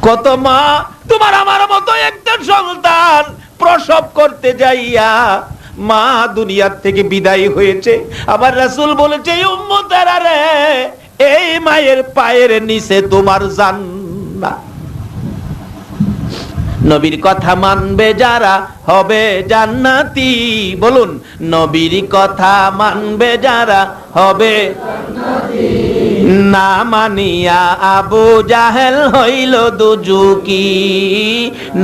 কত মা তোমার আমার মতো একটা সন্তান প্রসব করতে যাইয়া মা দুনিয়ার থেকে বিদায় হয়েছে। আবার রাসূল বলেছে, উম্মতেরা রে, এই মায়ের পায়ের নিচে তোমার জান্নাত। নবীর কথা মানবে যারা হবে জান্নাতি। বলুন, নবীর কথা মানবে যারা হবে জান্নাতি। না মানিয়া আবু জাহেল হইল দুজুকি,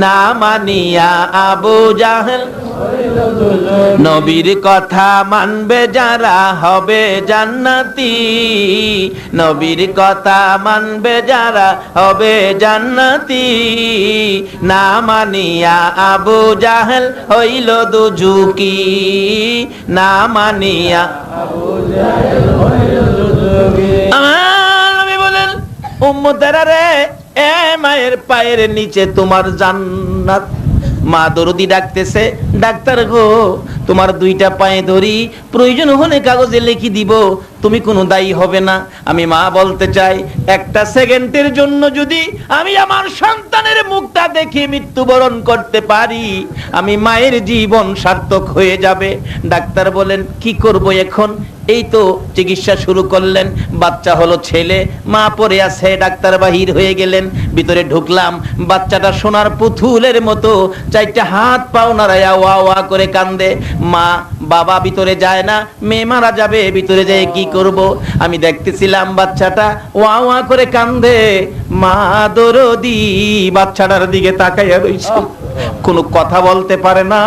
না মানিয়া আবু জাহেল হইল দুজুকি। নবীর কথা মানবে যারা হবে জান্নাতি, নবীর কথা মানবে যারা হবে জান্নাতি। না মানিয়া আবু জাহেল হইল দুজুকি, না মানিয়া আবু জাহেল হইল দুজুকি। আমার নবী বলেন, উম্মতেরা রে, এ মায়ের পায়ের নিচে তোমার জান্নাত। মা দরদি ডাকতেছে, ডাক্তার গো, তোমার দুইটা পায়ে ধরি, প্রয়োজন হলে কাগজে লিখে দিব, তুমি কোনো দায়ী হবে না। আমি মা বলতে চাই, একটা সেকেন্ডের জন্য যদি আমি আমার সন্তানের মুখটা দেখে মৃত্যুবরণ করতে পারি, আমি মায়ের জীবন সার্থক হয়ে যাবে। ডাক্তার বলেন, কি করব এখন? এই তো চিকিৎসা শুরু করলেন, বাচ্চা হলো ছেলে, মা পড়ে আছে। ডাক্তার বাহির হয়ে গেলেন, ভিতরে ঢুকলাম, বাচ্চাটা সোনার পুতুলের মতো চারটা হাত পাও নাড়ায়া ওয়া ওয়া করে কান্দে। মা বাবা ভিতরে যায় না, মেয়ে মারা যাবে, ভিতরে যায় কি করব? আমি দেখতেছিলাম বাচ্চাটা ওয়া ওয়া করে কান্দে, মা দরদি বাচ্চাটার দিকে তাকাইয়া রইছে, কোনো কথা বলতে পারে না,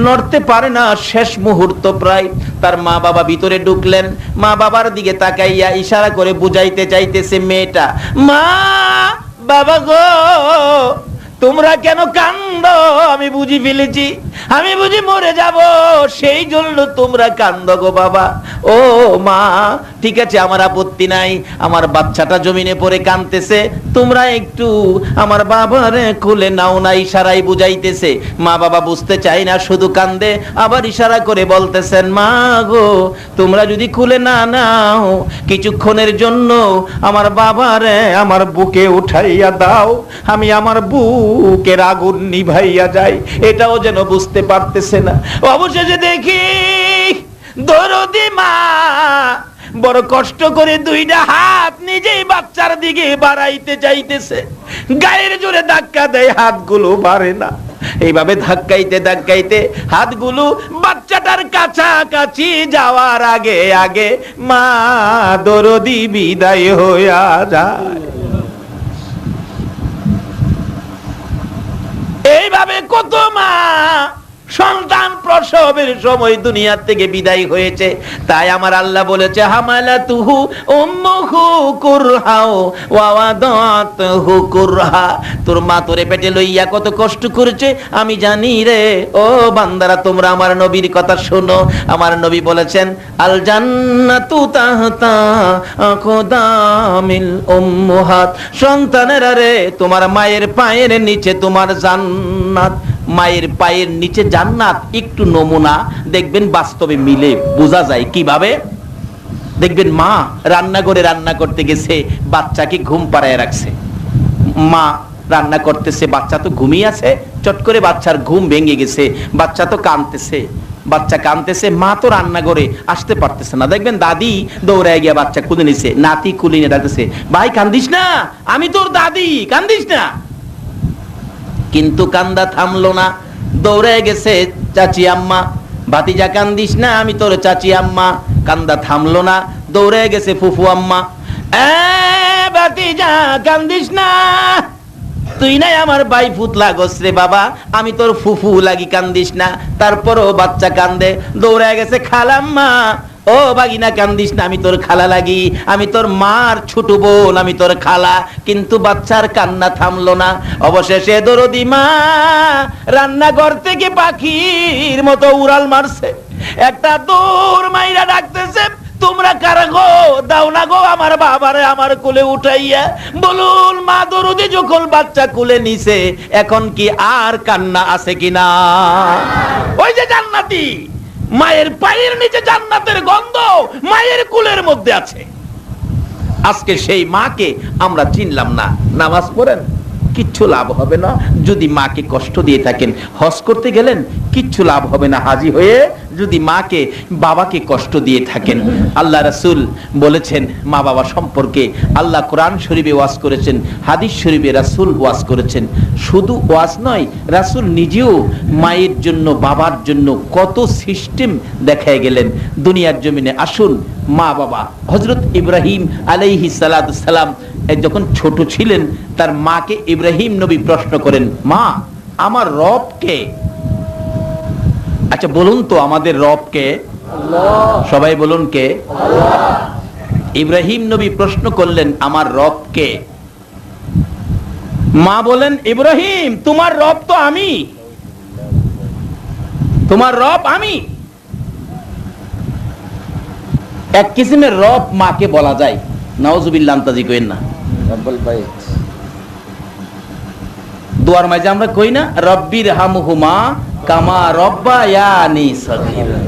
নড়তে পারে না। শেষ মুহূর্ত প্রায়, তার মা বাবা ভিতরে ঢুকলেন, মা বাবার দিকে তাকাইয়া ইশারা করে বুঝাইতে চাইতেছে মেয়েটা, মা বাবা গো, তোমরা কেন কান্দো? আমি বুঝি ফেলেছি, আমি বুঝি মরে যাব, সেই জন্য তোমরা কান্দো গো বাবা। ও মা, ঠিক আছে, আমার আপত্তি নাই, আমার বাচ্চাটা জমিনে পড়ে কাঁদতেছে, তোমরা একটু আমার বাবারে কোলে নাও না। ইশারাই বুঝাইতেছে। মা বাবা বুঝতে চাই না, শুধু কান্দে, আবার ইশারা করে বলতেছেন, মা গো, তোমরা যদি কোলে না নাও, কিছুক্ষণের জন্য আমার বাবারে আমার বুকে উঠাইয়া দাও, আমি আমার বুকের আগুন নিভাইয়া যাই। এটাও যেন বুঝতে পারতেছে না। অবশেষে দেখি দরদি মা বড় কষ্ট করে দুইটা হাত নিজেই বাচ্চার দিকে বাড়াইতে চাইতেছে, গায়ের জোরে ধাক্কা দেয়, হাতগুলো বাড়ে না। এইভাবে ধাক্কাইতে ধাক্কাইতে হাতগুলো বাচ্চাটার কাছাকাছি যাওয়ার আগে আগে মা দরদি বিদায় হইয়া যায়। এইভাবে কত মা সন্তান প্রসবের সময় দুনিয়া থেকে বিদায় হয়েছে। তাই আমার আল্লাহ বলেছে, হামালাতুহু উম্মুহু কুরহা ওয়া ওয়াদাতুহু কুরহা। তোর মা তোরে পেটে লইয়া কত কষ্ট করেছে আমি জানি রে। ও বান্দারা, তোমরা আমার নবীর কথা শোনো। আমার নবী বলেছেন, আল জান্নাতু তাহতা আকদামিল উম্মাহাত। সন্তানেরা রে, তোমার মায়ের পায়ের নিচে তোমার জান্নাত। মায়ের পায়ের নিচে জান্নাত, একটু নমুনা দেখবেন বাস্তবে মিলে বোঝা যায়। কিভাবে দেখবেন? মা রান্নাঘরে রান্না করতে গেছে, বাচ্চাকে ঘুম পাড়ায় রাখছে। মা রান্না করতেছে, বাচ্চা তো ঘুমিয়ে আছে, চট করে বাচ্চার ঘুম ভেঙে গেছে, বাচ্চা তো কাঁদতেছে, বাচ্চা কাঁদতেছে, মা তো রান্নাঘরে আসতে পারতেছে না। দেখবেন দাদি দৌড়ায় গিয়া বাচ্চা কুলে নিছে, নাতি কুলে নিয়ে ডাকতেছে, ভাই কান্দিস না, আমি তোর দাদি, কান্দিস না। কিন্তু কান্দা থামলো না, দৌড়ে গেছে চাচি আম্মা, ভাতিজা কান্দিস না, আমি তোর চাচি আম্মা। কান্দা থামলো না, দৌড়ে গেছে ফুফু আম্মা, ভাতিজা কান্দিস না, তুই নাই আমার ভাই ফুত লাগস রে বাবা, আমি তোর ফুফু লাগি, কান্দিস না। তারপরও বাচ্চা কান্দে, দৌড়ে গেছে খালাম্মা, ও বাগিনা কান্দিস না, আমি তোর খালা লাগি, আমি তোর মার ছোট বোন, আমি তোর খালা। কিন্তু বাচ্চার কান্না থামলো না। অবশেষে দরদি মা রান্নাঘর থেকে পাখির মতো উড়াল মারছে, একটা দৌড় মাইরা ডাকতেছে, তোমরা কারা গো? দাও না গো আমার বাবারে আমার কোলে উঠাইয়া। বলুন, মা দরদি যখন বাচ্চা কোলে নিছে, এখন কি আর কান্না আছে কিনা? ওই যে জান্নাতি মায়ের পায়ের নিচে জান্নাতের গন্ধ মায়ের কুলের মধ্যে আছে। আজকে সেই মাকে আমরা চিনলাম না। নামাজ পড়েন, কিচ্ছু লাভ হবে না যদি মাকে কষ্ট দিয়ে থাকেন। হজ করতে গেলেন, কিচ্ছু লাভ হবে না হাজী হয়ে যদি মাকে বাবাকে কষ্ট দিয়ে থাকেন। আল্লাহ রাসূল বলেছেন মা বাবা সম্পর্কে, আল্লাহ কোরআন শরীফে ওয়াজ করেছেন, হাদিস শরীফে রাসূল ওয়াজ করেছেন। শুধু ওয়াজ নয়, রাসূল নিজেও মায়ের জন্য বাবার জন্য কত সিস্টেম দেখায় গেলেন দুনিয়ার জমিনে। আসুন, মা বাবা, হযরত ইব্রাহিম আলাইহিস সালাতু সালাম যখন ছোট ছিলেন, তার মাকে ইব্রাহিম নবী প্রশ্ন করেন, মা আমার রব কে? আচ্ছা বলুন তো, আমাদের রব কে? আল্লাহ। সবাই বলুন কে? আল্লাহ। ইব্রাহিম নবী প্রশ্ন করলেন, আমার রব কে? মা বলেন, ইব্রাহিম তোমার রব তো আমি, তোমার রব আমি। এক কিসিমের রব মাকে বলা যায়, নাউজুবিল্লাহ, আন্তাজি কইেন না, রব্বুল বাইত। দুয়ার মাঝে আমরা কই না, রব্বির হামহুমা কামা রব্বায়ানি সগীরা।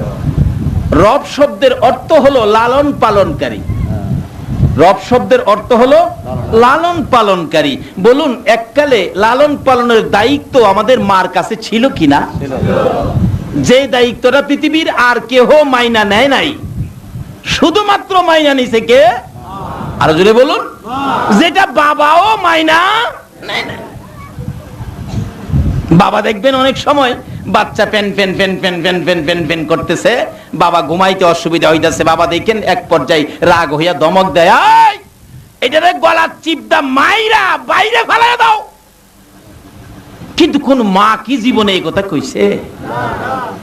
রব শব্দের অর্থ হলো লালন পালনকারী। রব শব্দের অর্থ হলো লালন পালনকারী। বলুন, এককালে লালন পালনের দায়িত্ব আমাদের মার কাছে ছিল কিনা? যে দায়িত্বটা পৃথিবীর আর কেহ মাইনা নেয় নাই, শুধুমাত্র মাইনা নিছে কে? আরো জোরে বলুন, যেটা বাবাও মাইনা নেয় না। বাবা দেখবেন অনেক সময় বাচ্চা pen pen pen pen pen pen pen pen করতেছে, বাবা ঘুমাইতে অসুবিধা হইতাছে, বাবা দেখেন এক পর্যায়ে রাগ হইয়া ধমক দেয়, এটারে গলা চিপদা মাইরা বাইরে ফেলায় দাও। কিন্তু কোন মা কি জীবনে এই কথা কইছে?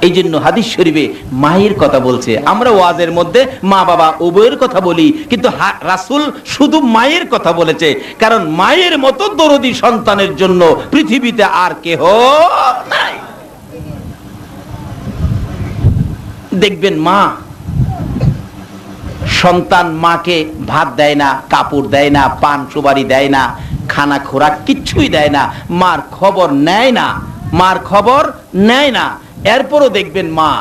এই জন্য হাদিস শরীফে মায়ের কথা বলছে। আমরা ওয়াজের মধ্যে মা বাবা উভয়ের কথা বলি, কিন্তু রাসূল শুধু মায়ের কথা বলেছে, কারণ মায়ের মতো দরদি সন্তানের জন্য পৃথিবীতে আর কেহ নাই। দেখবেন মা, সন্তান মাকে ভাত দেয় না, কাপড় দেয় না, পান সুপারি দেয় না, খানা খোরাক কিচ্ছুই দেয় না, মার খবর নেয় না, মার খবর নেয় না। এরপরও দেখবেন মা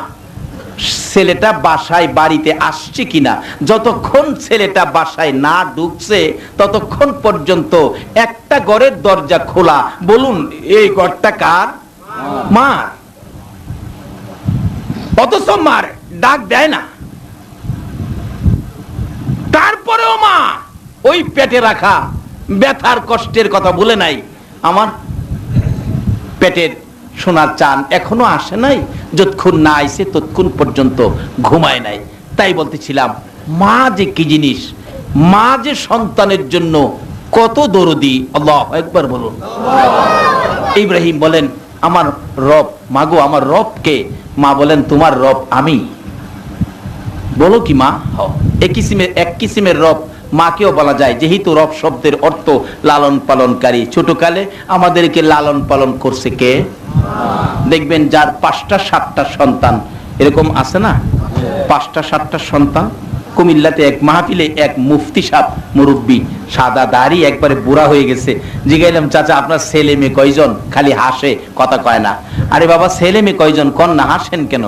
ছেলেটা বাসায় বাড়িতে আসছে কিনা, যতক্ষণ ছেলেটা বাসায় না ঢুকছে ততক্ষণ পর্যন্ত একটা ঘরের দরজা খোলা। বলুন, এই ঘরটা কার? মার। অথচ মার ডাক দেয় না। তারপরেও মা ওই পেটে রাখা ব্যথার কষ্টের কথা বলে নাই, আমার পেটের সোনার চান এখনো আসে নাই, যতক্ষণ না আইছে ততক্ষণ পর্যন্ত ঘুমায় নাই। তাই বলতেছিলাম, মা যে কি জিনিস, মা যে সন্তানের জন্য কত দরদি। আল্লাহু আকবার বলুন। ইব্রাহিম বলেন, আমার রব, মাগো আমার রব কে? মা বলেন, তোমার রব আমি। বলো কি মা? এক কিসিমের রব মাকেও বলা যায়, যেহেতু রব শব্দের অর্থ লালন পালনকারী। ছোটকালে আমাদেরকে লালন পালন করছে কে? দেখবেন যার 5টা 7টা সন্তান, এরকম আছে না, 5টা 7টা সন্তান। কুমিল্লাতে এক মাহফিলে এক মুফতি সাহেব, মুরব্বী, সাদা দাড়ি, একবারে বুড়া হয়ে গেছে। জিগাইলাম, চাচা আপনার ছেলে মেয়ে কয়জন? খালি হাসে, কথা কয় না। আরে বাবা, ছেলে মেয়ে কয়জন? কন না, হাসেন কেন?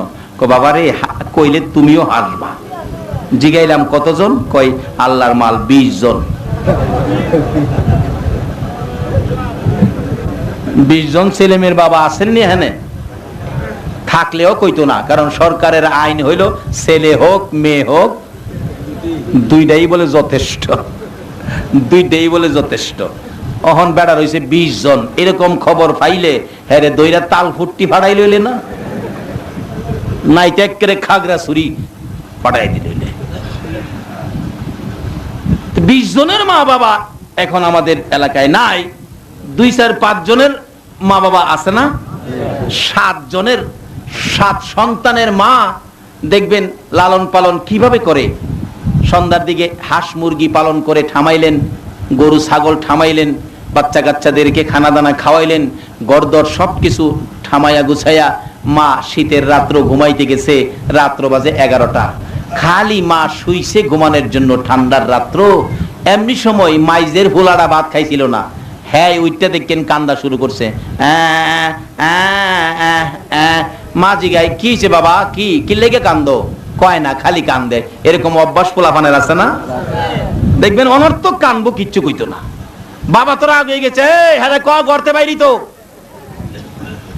বাবা রে, কইলে তুমিও হাসবা। জিগাইলাম কতজন? কয় আল্লাহর মাল 20 জন। 20 জন ছেলে মেয়ের বাবা আসেননি এখানে? থাকলেও কইতো না, কারণ সরকারের আইন হইল ছেলে হোক মেয়ে হোক দুইটাই বলে যথেষ্ট, দুইটাই বলে যথেষ্ট। অহন বেড়া রয়েছে 20 জন। এরকম খবর পাইলে হ্যাঁ দইরা তাল ফুটটি ফাড়াই লইলে না, নাই ত্যাগ করে খাগড়া ছুরি ফাটাই দিলে। 20 জনের মা বাবা এখন আমাদের এলাকায় নাই। 2-4-5 জনের মা বাবা আছে না? 7 জনের, 7 সন্তানের মা দেখবেন লালন পালন কিভাবে করে। সন্ধ্যার দিকে হাঁস মুরগি পালন করে ঠামাইলেন, গরু ছাগল ঠামাইলেন, বাচ্চা কাচ্চাদেরকে খানা দানা খাওয়াইলেন, গরদর সবকিছু ঠামাইয়া গুছাইয়া মা শীতের রাত্র ঘুমাইতে গেছে, রাত্র বাজে 11টা। খালি মা শুইছে ঘুমানোর জন্য ঠান্ডার রাত্র। এমনি সময় মাইজের ভোলাটা ভাত খাইছিল না, হ্যাঁ ওইটা দেখেন কান্দা শুরু করছে। মা জিগায়, কি হয়েছে বাবা, কি লেগে কান্দো? কয় না, খালি কান্দে। এরকম অভ্যাস পোলাপানের আছে না? দেখবেন অনর্থক কানবো, কিচ্ছু কইতো না। বাবা তো রাগ হয়ে গেছে, হ্যাঁ ক গড়তে বাইরি তো।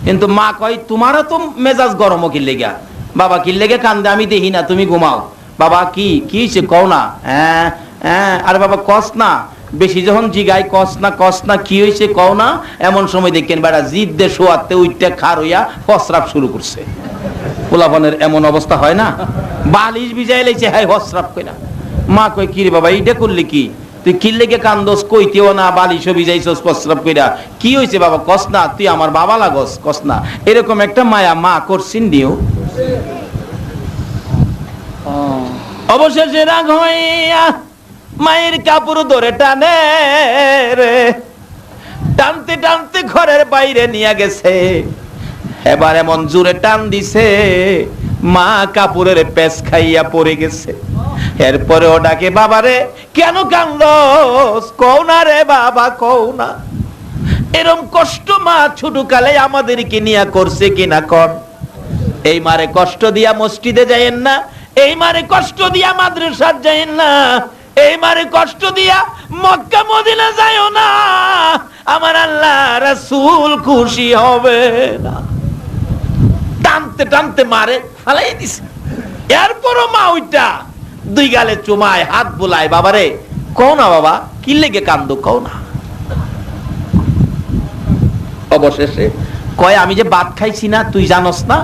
কিন্তু মা কয় তোমারও তো মেজাজ গরম কিনলে গা। বাবা কিনলে গে কান্দে, আমি দেখি না, তুমি ঘুমাও। বাবা কি কি হয়েছে কও না। হ্যাঁ হ্যাঁ, আরে বাবা কস না, বেশি যখন জিগাই কস না কি হয়েছে কও না। এমন সময় দেখেন বেড়া জিদ দে শোয়াতে উইটটা খার হইয়া ফসরাপ শুরু করছে। পোলাপনের এমন অবস্থা হয় না, বালিশ ভিজাই লাইছে, হ্যাঁ ফসরাপ কইরা। মা কই কি রে বাবা এইটা করলি কি, তুই কিনলে গে কান্দোস, কইতেও না, বালিশও ভিজাইছস ফসরাপ কইরা, কি হয়েছে বাবা কস না, তুই আমার বাবা লাগস কস না। এরকম একটা মায়া মা করছিন দিও। অবশেষে রাগ হইয়া মায়ের কাপড় ধরে টানে রে, টানতে টানতে ঘরের বাইরে নিয়ে গেছে। এবার এমন জোরে টান দিছে মা কাপড়ের পেঁচ খাইয়া পড়ে গেছে। এরপরে ও ডাকে বাবারে, কেন কান্দস, কও না রে বাবা কও না। এরম কষ্ট মা ছোট কালে আমাদেরকে নিয়ে করছে কিনা কর। এই মারে কষ্ট দিয়া মসজিদে যাইয়েন না, এই মারে কষ্ট দিয়া মাদ্রাসা যাইয়েন না, এই মারে কষ্ট দিয়া মক্কা মদিনা যাইও না, আমার আল্লাহ রাসূল খুশি হবে না। টানতে টানতে মারে ফালাই দিছে। এরপরও মা ওইটা দুই গালে চুমায়, হাত বুলায়, বাবারে কও না বাবা কি লেগে কান্দো কও না। অবশেষে কয় আমি যে ভাত খাইছি না তুই জানোস না।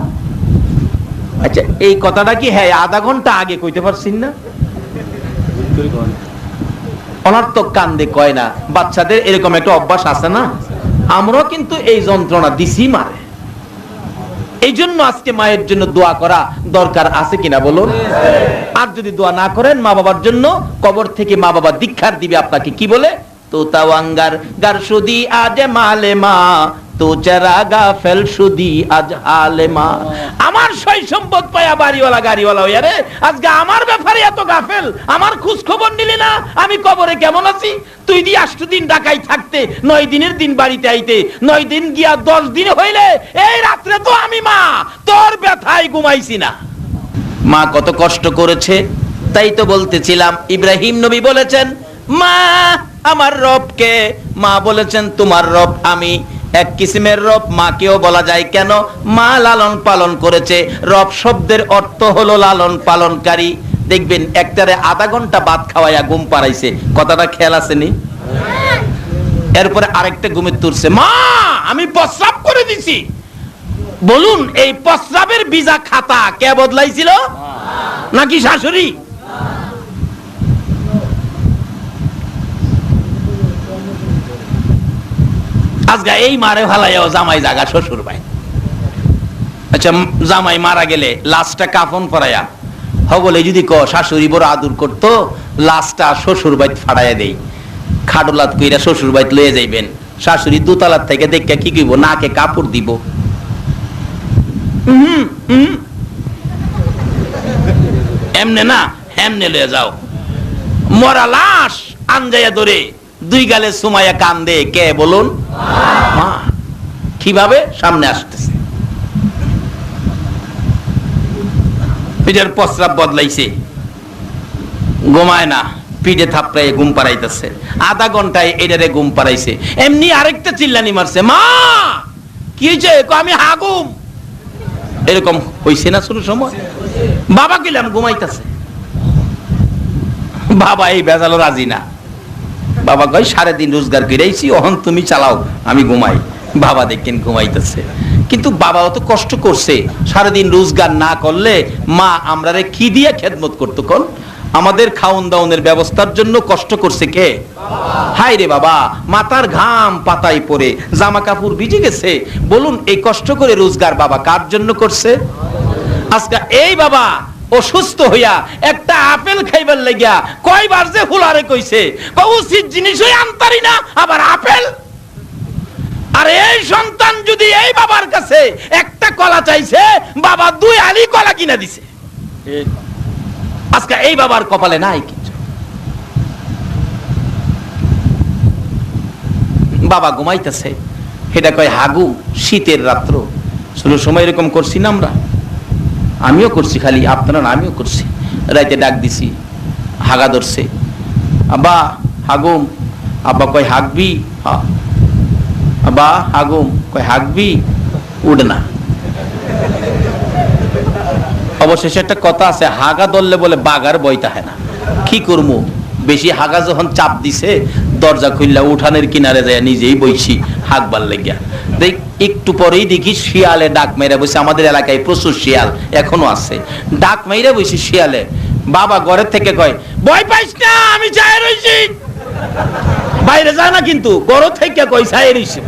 আচ্ছা এই কথাটা কি হ্যাঁ আধা ঘন্টা আগে কইতে পারছিস না? অনর্থক কান্দে কয় না। বাচ্চাদের এরকম একটা অভ্যাস আছে না, আমরাও কিন্তু এই যন্ত্রণা দিছি মারে। এই জন্য আজকে মায়ের জন্য দোয়া করা দরকার আছে কিনা বলুন। আর যদি দোয়া না করেন মা বাবার জন্য, কবর থেকে মা বাবা দীক্ষার দিবে আপনাকে, কি বলে, তো তাওয়াঙ্গার গার সুদি আজ মালে মা, তো চারা গাফেল সুদি আজ হালে মা। আমার সই সম্পদ পায়া বাড়িওয়ালা গাড়িওয়ালা হইয়া রে, আজকে আমার ব্যাপারে এত গাফেল, আমার খোঁজ খবর নিলি না, আমি কবরে কেমন আছি। তুই দিয়ে 8 দিন ঢাকায় থাকতে, 9 দিনের দিন বাড়িতে আইতে, 9 দিন গিয়া 10 দিন হইলে, এই রাত্রে তো আমি মা তোর ব্যথায় ঘুমাইছি না। মা কত কষ্ট করেছে। তাই তো বলতেছিলাম ইব্রাহিম নবী বলেছেন মা আমার রবকে, মা বলেছেন তোমার রব আমি। এক কিসিমের রব মাকেও বলা যায়, কেন, মা লালন পালন করেছে। রব শব্দের অর্থ হলো লালন পালনকারী। দেখবেন একটারে আধা ঘন্টা ভাত খাওয়াইয়া ঘুম পাড়াইছে, কথাটা খেয়াল আসেনি? এরপরে আরেকটা ঘুমে তুলছে, মা আমি প্রস্রাব করে দিছি। বলুন এই প্রস্রাবের ভিজা খাতা কে বদলাইছিল, নাকি শাশুড়ি? আজকে এই মারে ভালাইও জামাই জাগা শ্বশুর ভাই। আচ্ছা জামাই মারা গেলে লাশটা কাফন পরাইয়া হবলে যদি ক শাশুড়ি বড় আদর করতো, লাশটা শ্বশুর বাইত ফাড়াইয়া দেই, খাডলাত কইরা শ্বশুর বাইত লয়ে যাইবেন। শাশুড়ি দোতলার থেকে দেখে কি কইব, নাকে কাপড় দিব, এমনে না এমনে লয়ে যাও। মরা লাশ আনজাইয়া ধরে দুই গালে সুমাইয়া কান্দে, কে বলুন, মা। কিভাবে সামনে আসতেছে, পিঠের প্রস্রাব বদলাইছে, ঘুমায় না, পিঠে থাপড়াই ঘুম পাড়াইতেছে, আধা ঘন্টায় এটারে ঘুম পাড়াইছে। এমনি আরেকটা চিল্লানি মারছে, মা কি হয়েছে, আমি হাগুম। এরকম হইছে না শুরু সময়? বাবা গেলাম ঘুমাইতেছে, বাবা এই বেজালো রাজি না। বাবা কয় 3.5 রোজগার করেছি, ওহন তুমি চালাও, আমি ঘুমাই। বাবা দেখেন ঘুমাইতেছে, কিন্তু বাবাও তো কষ্ট করছে। 3.5 রোজগার না করলে মা আমরারে কি দিয়ে খেদমত করতো? কোন আমাদের খাওন দাওনের ব্যবস্থার জন্য কষ্ট করছে কে? হাই রে বাবা, মাথার ঘাম পাতায় পড়ে জামা কাপড় ভিজে গেছে। বলুন এই কষ্ট করে রোজগার বাবা কার জন্য করছে? আজকে এই বাবা অসুস্থ হইয়া একটা আপেল খাইবার লাগিয়া কয়বার যে হুলারে কইছে, উচিত জিনিসই আনতারি না, আবার আপেল। আর এই সন্তান যদি এই বাবার কাছে একটা কলা চাইছে, বাবা 2 আলি কলা কিনা দিছে। আজকে এই বাবার কপালে নাই কিছু। বাবা ঘুমাইতেছে, এটা কয় হাগু, শীতের রাত্র। শুরু সময় এরকম করছি না আমরা, আমিও করছি, খালি আপনারা না, আমিও করছি। রাইতে ডাক দিছি, হাগা ধরছে, আব্বা হাগুম, আব্বা কয় হাঁকবি, আব্বা হাগুম, কয় হাঁকবি, উঠে না। অবশেষে একটা কথা আছে, হাগা ধরলে বলে বাগার বইতা হয় না। কি করবো, বেশি হাগা যখন চাপ দিছে দরজা খুললা উঠানের কিনারে যায় নিজেই বইছি হাঁকবার লেগিয়া। দেখ একটু পরেই দেখি শিয়ালে ডাক মেরে বসে। আমাদের এলাকায় প্রচুর শিয়াল এখনো আছে। ডাক মেরে বসে শিয়ালে। বাবা ঘরের থেকে কয় ভয় পাইস না, আমি চাই রইছি। বাইরে যায় না কিন্তু ঘর থেকে কই চাই রইছি।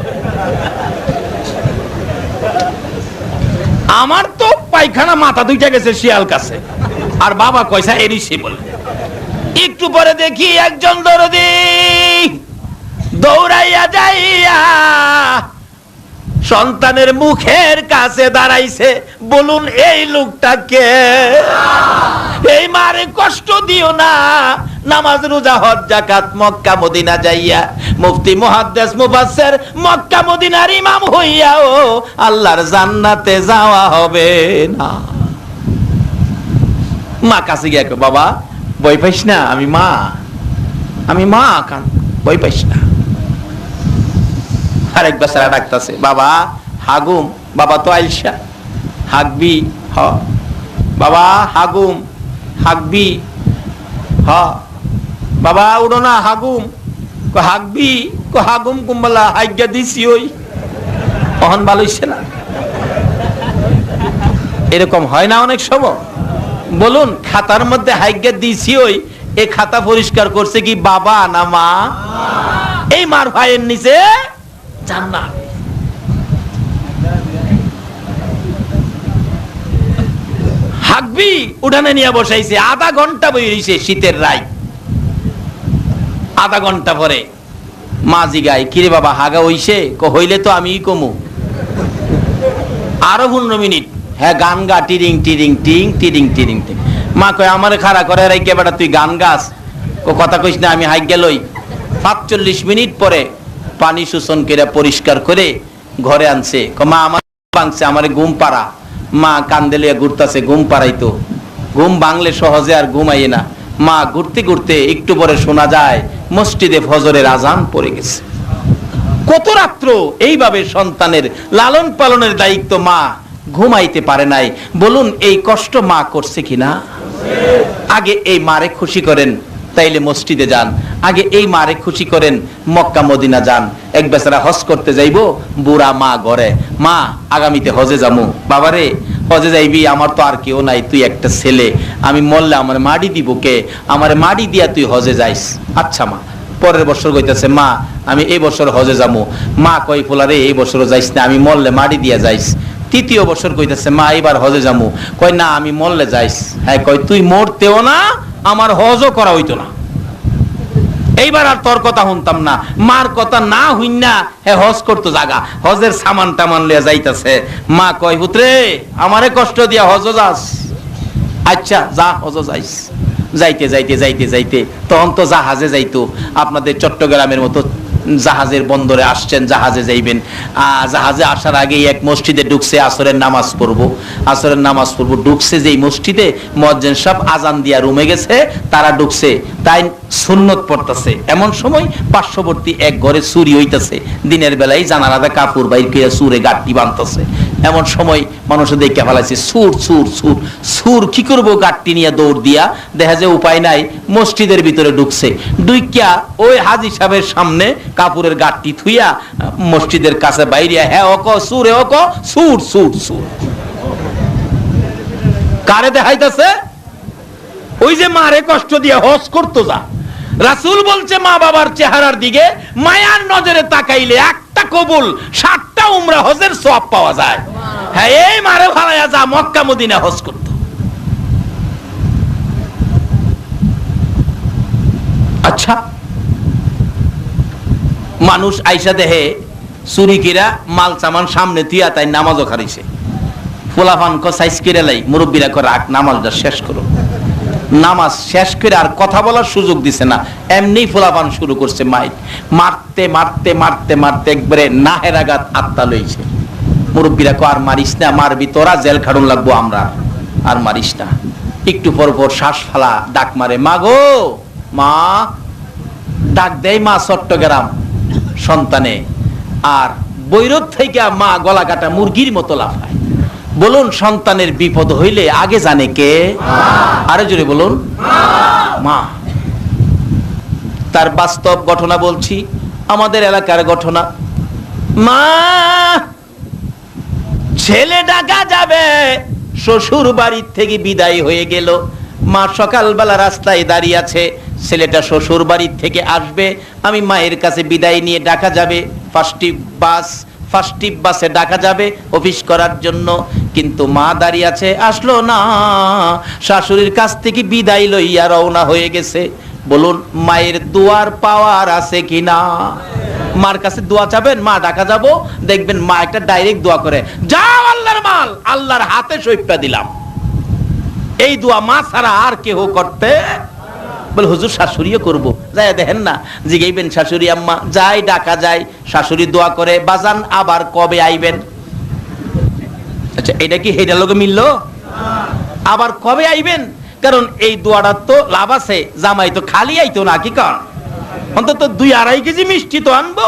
আমার তো পায়খানা মাথা দুইটা গেছে শিয়াল কাছে, আর বাবা কয়সা এরিসি বলে। একটু পরে দেখি একজন দরদি দৌড়াইয়া যাইয়া সন্তানের মুখের কাছে দাঁড়াইছে। বলুন এই লোকটাকে? এই মারে কষ্ট দিও না, নামাজ রোজা হজ যাকাত মক্কা মদিনা যাইয়া মুফতি মুহাদ্দিস মুফাসসির মক্কা মদিনার ইমাম হইয়াও আল্লাহর জান্নাতে যাওয়া হবে না। মা কাছে গিয়ে কয় বাবা ভয় পাইস না, আমি মা কান ভয় পাইস না। আরেক বেচারা ডাকতেছে বাবা হাগুম, বাবা তো আইলসা, হাঁকবি? হ বাবা হাগুম, হাঁকবি? হ বাবা উড়ো না, হাগুম, হাঁকবি? হাগুম কুম্বালা হাইগা দিছি ওই অহন ভালো হইছে না। এরকম হয় না অনেক সময়? বলুন খাতার মধ্যে হাইগা দিছি ওই, এ খাতা পরিষ্কার করছে কি বাবা না মা? এই মার ভাইয়ের নিচে জান্নাত। হাঁকবি উঠানে নিয়ে বসাইছে, আধা ঘন্টা বই রইছে শীতের রাত। আধা ঘন্টা পরে মা জিগায় কিরে বাবা হাগা হইছে? হইলে তো আমিই কমু। আরো 15 মিনিট, হ্যাঁ গান গা, টিরিং টিরিং টিং টিরিং টিরিং টিং। মা কয় আমারে খাড়া করে রাইকে বেটা তুই গান গাস? কথা কইস না, আমি হাইক গেলই। 45 মিনিট পরে পানি শোষণ করে পরিষ্কার করে ঘরে আনছে। মা আমার ভাঙছে, আমারে ঘুম পাড়া। মা কান্দে লইয়া ঘুরতাছে, ঘুম পাড়াইতো। ঘুম ভাঙলে সহজে আর ঘুমাইয়ে না। মা ঘুরতে ঘুরতে একটু পরে শোনা যায় মসজিদে ফজরের আজান পড়ে গেছে। কত রাত্র এইভাবে সন্তানের লালন পালনের দায়িত্ব মা ঘুমাইতে পারে নাই। বলুন এই কষ্ট মা করছে কিনা? আগে এই মারে খুশি করেন, তাইলে মসজিদে যান। আগে এই মারে খুশি করেন, মক্কা মদিনা যান। এক বেচারা হজ করতে যাইবো, বুড়া মা ঘরে, মা আগামীতে হজে যামু। বাবারে হজে যাইবি? আমার তো আর কেউ নাই, তুই একটা ছেলে, আমি মরলে আমার মাটি দিব কে? আমার মাটি দিয়া তুই হজে যাইস। আচ্ছা মা। পরের বছর কইতেছে মা আমি এই বছর হজে যাবো। মা কই ফুলারে এই বছরও যাইস না, আমি মরলে মাটি দিয়া যাইস। তৃতীয় বছর কইতেছে মা এবার হজে যাবো। কয় না আমি মরলে যাইস। হ্যাঁ কয় তুই মরতেও না, আমার হজও করা হইতো না। এইবার আর তোর কথা শুনতাম না। মার কথা না হইন না হ্যাঁ হজ করতো জাগা, হজের সামান টামান লিয়া যাইতাছে। মা কয় পুত্রে আমারে কষ্ট দিয়া হজ যাস? আচ্ছা যা হজ যাইস। যাইতে যাইতে যাইতে যাইতে তখন তো জাহাজে যাইতো। আপনাদের চট্টগ্রামের মতো জাহাজের বন্দরে আসছেন, জাহাজে যাইবেন। জাহাজে আসার আগে এক মসজিদে ঢুকছে, আসরের নামাজ পড়বো। আসরের নামাজ পড়বো ঢুকছে যেই মসজিদে, মুয়াজ্জিন সব আজান দিয়া রুমে গেছে, তারা ঢুকছে, তাই সুন্নত পড়তেছে। এমন সময় পার্শ্ববর্তী এক ঘরে চুরি হইতেছে। দিনের বেলায় জানালাতে কাপড় বাইর করে চুরে গাঁটটি বাঁধতেছে। এমন সময় মানুষ দেখে ফেলাইছে সুর সুর সুর সুর। কি করবো, গাঁটটি নিয়ে দৌড় দিয়া দেখা যায় উপায় নাই, মসজিদের ভিতরে ঢুকছে। ঢুকিয়া ওই হাজী সাহেবের সামনে কাপড়ের গাঁটটি থুইয়া মসজিদের কাছে বাইরিয়া হ্যাঁ ওক সুরে ওক সুর সুর সুর। কারে দেখাইতেছে? ওই যে মারে কষ্ট দিয়ে হজ করতো যা। রাসূল বলছে মা বাবার চেহারার দিকে মায়ার নজরে তাকাইলে একটা কবুল 60টা উমরা হজের সওয়াব পাওয়া যায়। হ্যাঁ এই মারে ভাড়াইয়া যা মক্কা মদিনা হজ করতো। আচ্ছা মানুষ আইসা দেহে চুরি কিরা মাল সামান সামনে তুইয়া তাই নামাজও খারিছে। ফুলাফান কো সাইজ কিরে লাই, মুরব্বীরা কো রাখ নামাজটা শেষ করো। নামাজ শেষ করে আর কথা বলার সুযোগ দিছে না, এমনি ফুলাফান শুরু করছে মাইক মারতে মারতে মারতে মারতে একবারে নাহের আঘাত আত্মা লইছে। মুরব্বীরা কো আর মারিস না, মারবি তোরা জেল খাড়ুন লাগবো আমরা, আর মারিস না। একটু পর পর শ্বাস ফালা ডাক মারে, মা গো মা ডাক দেয় মা চট্টগ্রাম সন্তানে, আর বৈরত থেকে মা গলা কাটা মুরগির মতো লাফায়। বলুন সন্তানের বিপদ হইলে আগে জানে কে? আরে জোরে বলুন, মা। তার বাস্তব ঘটনা বলছি, আমাদের এলাকার ঘটনা। মা, ছেলে ডাকা যাবে, শ্বশুর বাড়ির থেকে বিদায় হয়ে গেল। মা সকালবেলা রাস্তায় দাঁড়িয়ে আছে, ছেলেটা শ্বশুর বাড়ির থেকে আসবে, আমি মায়ের কাছে বিদায় নিয়ে ডাকা যাবে। ফার্স্ট টিপ বাসে ডাকা যাবে অফিস করার জন্য, কিন্তু মা দাঁড়িয়ে আছে, আসলো না। শাশুড়ির কাছ থেকে বিদায় লইয়া রওনা হয়ে গেছে। বলুন মায়ের দোয়ার পাওয়ার আছে কিনা? মার কাছে দোয়া চাবেন, মা ডাকা যাব, দেখবেন মা একটা ডাইরেক্ট দোয়া করে, যাও আল্লাহর মাল, আল্লাহর হাতে সইপটা দিলাম। এই দোয়া মা ছাড়া আর কেউ করতে? বলে হুজুর শাশুড়িও করবো, যাই দেখেন না, জিগাইবেন শাশুড়ি আম্মা, যাই ডাকা যায়, শাশুড়ি দোয়া করে, বাজান আবার কবে আইবেন? আচ্ছা এটা কি হেডার লোকে মিললো? আবার কবে আইবেন? কারণ এই দোয়াটার তো লাভ আছে, জামাই তো খালি আইতো না, কি কারণ অন্তত 2-2.5 কেজি মিষ্টি তো আনবো।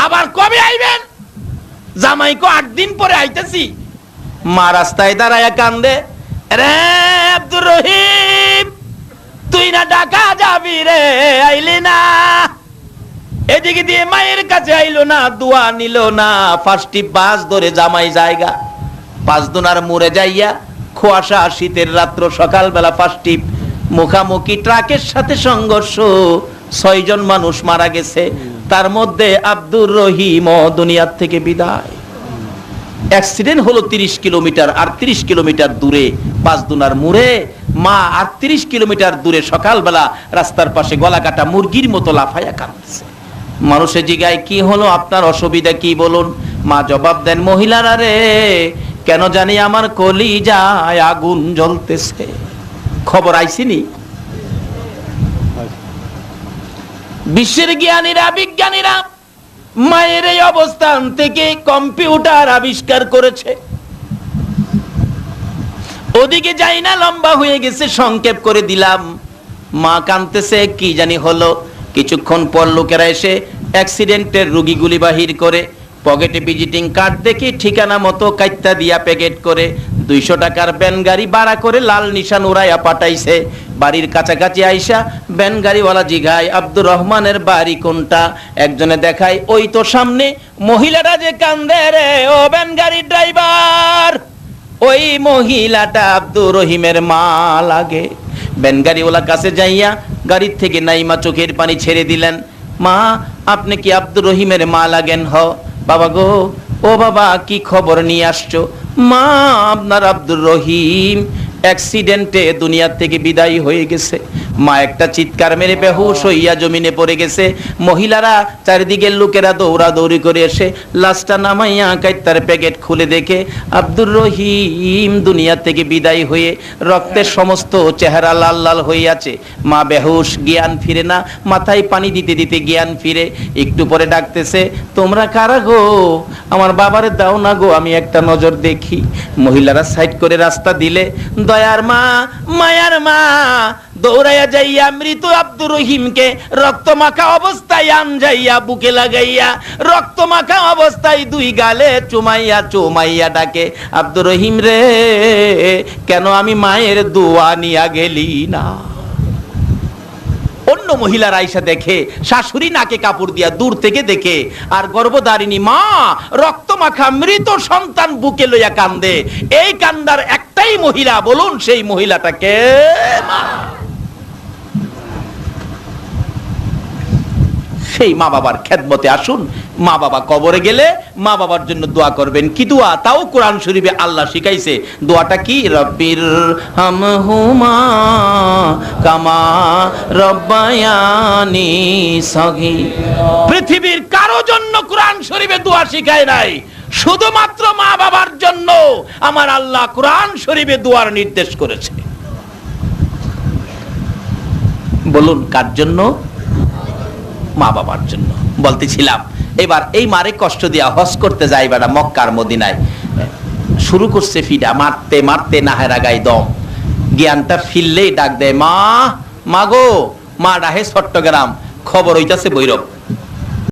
আবার কবে আইবেন? জামাই কো 8 দিন পরে আইতেছি। মা রাস্তায় দাঁড়ায় কান্দে, রে আব্দুর রহিম, তুই না ঢাকা যাবি রে, আইলি না। এদিকে দিয়ে মায়ের কাছে আইলো না, দোয়া নিল না। ফার্স্ট বাস ধরে জামাই জায়গা 5 দুনার মোড়ে যাইয়া, কুয়াশা শীতের রাত্র, সকালবেলা ফার্স্ট মুখামুখি ট্রাকের সাথে সংঘর্ষ, 6 জন মানুষ মারা গেছে, তার মধ্যে আব্দুর রহিম দুনিয়ার থেকে বিদায়। অ্যাক্সিডেন্ট হলো 30 কিলোমিটার, আর 30 কিলোমিটার দূরে 5 দুনার মোড়ে মা 38 কিলোমিটার দূরে সকালবেলা রাস্তার পাশে গলা কাটা মুরগির মতো লাফাইয়া কাঁদতেছে। মানুষে জিগায় কি হলো, আপনার অসুবিধা কি বলুন? মা জবাব দেন, মহিলারা রে, কেন জানি আমার কলিজায় আগুন জ্বলতেছে। খবর আইসিনি? বিশ্বের জ্ঞানীরা, বিজ্ঞানীরা মায়ের এই অবস্থান থেকে কম্পিউটার আবিষ্কার করেছে। ওদিকে যাই না, লম্বা হয়ে গেছে, সংক্ষেপ করে দিলাম। মা কাঁদতেছে, কি জানি হলো। কিছুক্ষণ পর লোকেরা এসে অ্যাক্সিডেন্টের রোগীগুলি বাহির করে, পকেটে ভিজিটিং কার্ড দেখে ঠিকানা মতো কাইত্তা দিয়া প্যাকেট করে 200 টাকার ব্যান গাড়ি ভাড়া করে লাল নিশান উড়াইয়া পাঠাইছে। বাড়ির কাছাকাছি আইসা ব্যান গাড়িওয়ালা জিগায়, আব্দুর রহমানের বাড়ি কোনটা? একজনে দেখায়, ওই তো সামনে। মহিলাটা যে কান্দে রে, ও ব্যান গাড়ির ড্রাইভার, ওই মহিলাটা আব্দুর রহিমের মা লাগে। ব্যান গাড়িওয়ালা কাছে যাইয়া গাড়ির থেকে নাইমা চোখের পানি ছেড়ে দিলেন। মা, আপনি কি আব্দুর রহিমের মা লাগেন? হ বাবা গো। ও বাবা, কি খবর নিয়ে আসছো? মা, আপনার আব্দুর রহিম অ্যাক্সিডেন্টে দুনিয়া থেকে বিদায় হয়ে গেছে। মা একটা চিৎকার মেরে বেহুশ হইয়া জমিনে পড়ে গেছে। মহিলারা, চারিদিকের লোকেরা দৌড়াদৌড়ি করে এসে লাশটা নামাইয়া কাইত্তার প্যাকেট খুলে দেখে আব্দুর রহিম দুনিয়া থেকে বিদায় হয়ে রক্তের সমস্ত চেহারা লাল লাল হয়ে আছে। মা বেহুশ, জ্ঞান ফিরে না, মাথায় পানি দিতে দিতে জ্ঞান ফিরে। একটু পরে ডাকতেছে, তোমরা কারা গো? আমার বাবারে দাও না গো, আমি একটা নজর দেখি। মহিলারা সাইড করে রাস্তা দিলে, দয়ার মা, মায়ার মা দৌড়াইয়া যাইয়া মৃত আব্দুর রহিমকে রক্তমাখা অবস্থায় আনজাইয়া বুকে লাগাইয়া রক্তমাখা অবস্থায় 2 গালে চুমাইয়া চুমাইয়া ডাকে, আব্দুর রহিম রে, কেন আমি মায়ের দোয়া নিয়া গেলি না? অন্য মহিলারা আইসা দেখে, শাশুড়ি নাকে কাপড় দিয়া দূর থেকে দেখে, আর গর্ভধারিণী মা রক্তমাখা মৃত সন্তান বুকে লইয়া কান্দে। এই কান্দার একটাই মহিলা, বলুন সেই মহিলাটাকে? মা। সেই মা বাবার খেদমতে আসুন। মা বাবা কবরে গেলে মা বাবার জন্য দোয়া করবেন। কি দোয়া? তাও কোরআন শরীফে আল্লাহ শিখাইছে। দোয়াটা কি? রব্বির হামহুমা কামা রব্বায়ানি সগীরা। পৃথিবীর কারো জন্য কোরআন শরীফে দোয়া শিখায় নাই, শুধুমাত্র মা বাবার জন্য আমার আল্লাহ কোরআন শরীফে দোয়ার নির্দেশ করেছে। বলুন কার জন্য? মা বাবার জন্য। বলতেছিলাম, এবার এই মারে কষ্ট দিয়া হজ করতে যাই বেড়া মক্কার মদিনায়, শুরু করছে ফিডা, মারতে মারতে নাহেরা গায়ে দম। জ্ঞানটা ফিরলেই ডাক দেয়, মা, মা গো, মা ডাহে চট্টগ্রাম, খবর হইতাছে বৈরব।